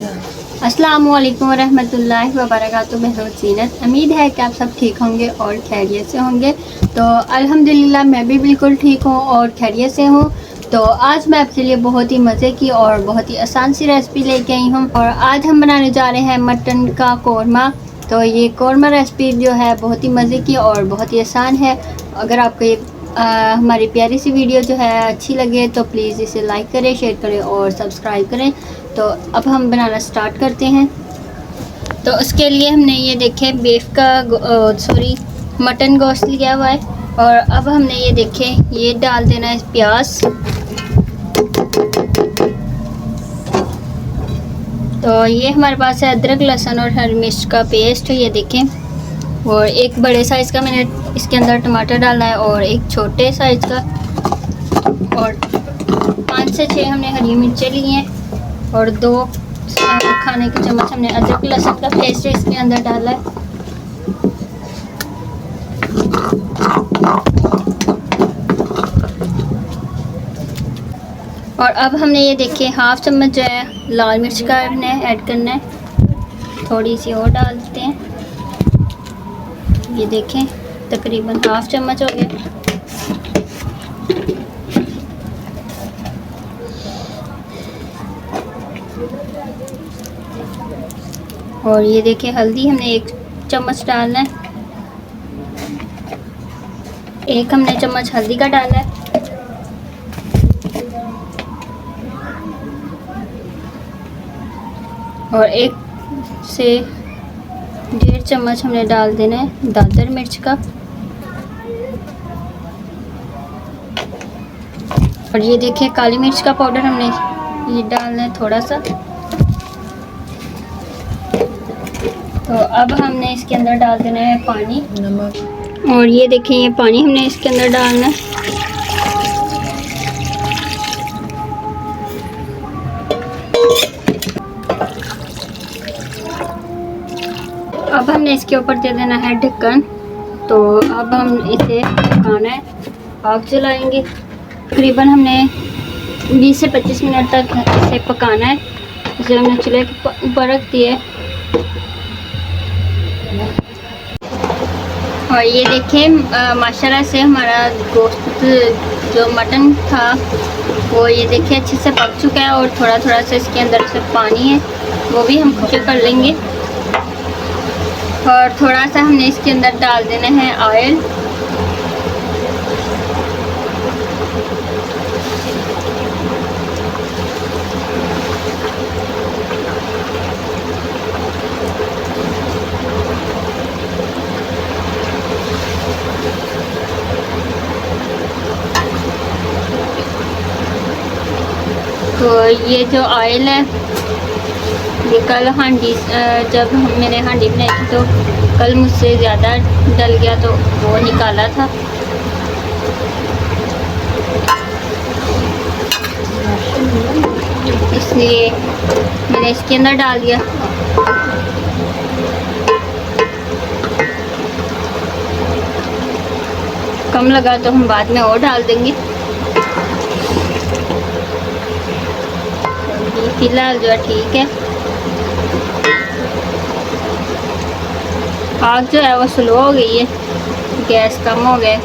अस्सलामु अलैकुम रहमतुल्लाहि व बरकातुहू। मैं ज़ीनत, उम्मीद है कि आप सब ठीक होंगे और खैरियत से होंगे। तो अल्हम्दुलिल्लाह मैं भी बिल्कुल ठीक हूँ और खैरियत से हूँ। तो आज मैं आपके लिए बहुत ही मज़े की और बहुत ही आसान सी रेसिपी लेके आई हूँ और आज हम बनाने जा रहे हैं मटन का कौरमा। तो ये कौरमा रेसिपी जो है बहुत ही मज़े की और बहुत ही आसान है। अगर आपको ये हमारी प्यारी सी वीडियो जो है अच्छी लगे तो प्लीज़ इसे लाइक करें, शेयर करें और सब्सक्राइब करें। तो अब हम बनाना स्टार्ट करते हैं। तो उसके लिए हमने ये देखें बीफ का मटन गोश्त लिया हुआ है और अब हमने ये देखें ये डाल देना है प्याज। तो ये हमारे पास है अदरक लहसुन और हरी मिर्च का पेस्ट, ये देखें। और एक बड़े साइज़ का मैंने इसके अंदर टमाटर डाला है और एक छोटे साइज़ का, और 5 से 6 हमने हरी मिर्चें ली हैं और 2 खाने के चम्मच हमने अदरक लहसुन का पेस्ट इसके अंदर डाला है। और अब हमने ये देखिए हाफ चम्मच जो है लाल मिर्च का हमने ऐड करना है, थोड़ी सी और डाल देते हैं। ये देखें तकरीबन हाफ चम्मच हो गया। और ये देखिए हल्दी हमने 1 चम्मच डालना है, 1 हमने चम्मच हल्दी का डाला है। और 1 से 1.5 चम्मच हमने डाल देना है दादर मिर्च का। और ये देखिए काली मिर्च का पाउडर हमने ये डालना है थोड़ा सा। तो अब हमने इसके अंदर डाल देना है पानी, नमक। और ये देखिए ये पानी हमने इसके अंदर डालना है। अब हमने इसके ऊपर दे देना है ढक्कन। तो अब हम इसे पकाना है, आग जलाएंगे। तकरीबन हमने 20 से 25 मिनट तक इसे पकाना है। इसे हमने चूल्हे के ऊपर रख दिया है। और ये देखें माशाल्लाह से हमारा गोश्त जो मटन था वो ये देखिए अच्छे से पक चुका है और थोड़ा थोड़ा सा इसके अंदर से पानी है, वो भी हम खुश कर लेंगे। और थोड़ा सा हमने इसके अंदर डाल देना है ऑयल। तो ये जो ऑयल है ये कल हांडी जब मैंने हांडी बनाई थी तो कल मुझसे ज़्यादा डल गया तो वो निकाला था। इसलिए मैंने इसके अंदर डाल दिया। कम लगा तो हम बाद में और डाल देंगे। फिलहाल जो है ठीक है। आग जो है वो स्लो हो गई है, गैस कम हो गए।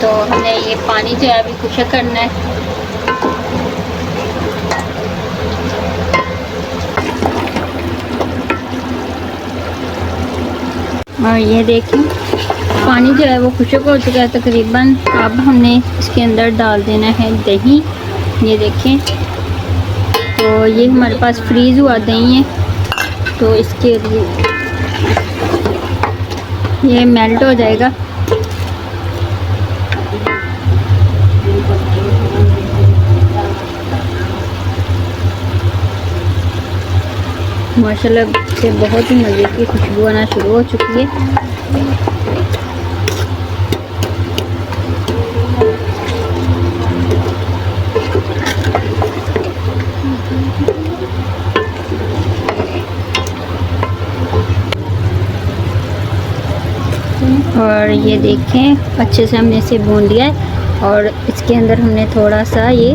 तो हमें ये पानी जो है अभी खुश्क करना है। और ये देखें पानी जो है वो खुश्क हो चुका है तकरीबन। अब हमने इसके अंदर डाल देना है दही। ये देखें तो ये हमारे पास फ्रीज़ हुआ दही है, तो इसके लिए ये मेल्ट हो जाएगा। माशाल्लाह से बहुत ही मज़े की खुशबू आना शुरू हो चुकी है। और ये देखें अच्छे से हमने इसे भून लिया है और इसके अंदर हमने थोड़ा सा ये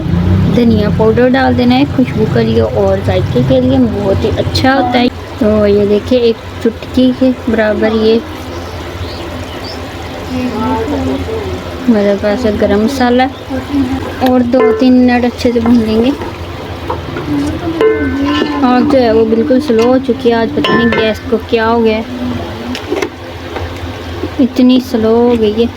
धनिया पाउडर डाल देना है खुशबू के लिए और जायके के लिए, बहुत ही अच्छा होता है। तो ये देखिए एक चुटकी के बराबर ये मेरे पास गरम मसाला और 2-3 मिनट अच्छे से भून लेंगे। आग जो है वो बिल्कुल स्लो हो चुकी है, आज पता नहीं गैस को क्या हो गया है, इतनी स्लो हो गई है।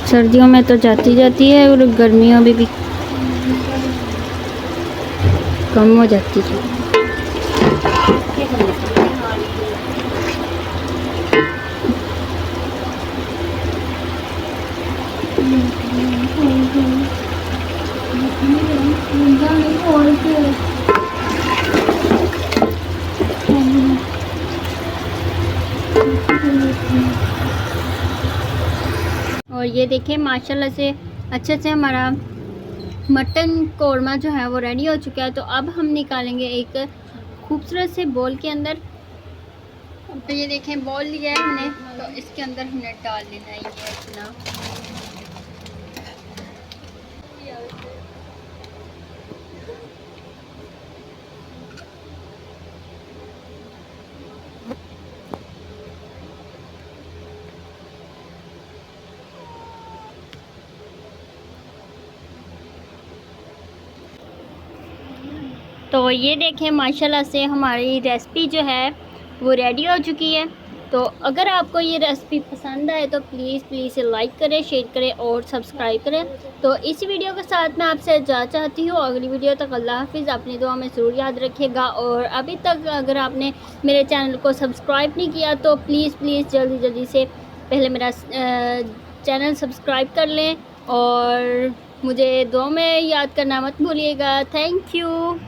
सर्दियों में तो जाती है और गर्मियों में भी कम हो जाती है। और ये देखिए माशाल्लाह से अच्छे से हमारा मटन कौरमा जो है वो रेडी हो चुका है। तो अब हम निकालेंगे एक खूबसूरत से बोल के अंदर। तो ये देखें बॉल लिया है हमने, तो इसके अंदर हमने डाल लेना है ये अपना तो ये देखें माशाल्लाह से हमारी रेसिपी जो है वो रेडी हो चुकी है। तो अगर आपको ये रेसिपी पसंद आए तो प्लीज़ लाइक करें, शेयर करें और सब्सक्राइब करें। तो इस वीडियो के साथ मैं आपसे जा चाहती हूँ अगली वीडियो तक अल्लाह हाफिज़। अपनी दुआ में ज़रूर याद रखिएगा और अभी तक अगर आपने मेरे चैनल को सब्सक्राइब नहीं किया तो प्लीज़ जल्दी से पहले मेरा चैनल सब्सक्राइब कर लें और मुझे दुआ में याद करना मत भूलिएगा। Thank you.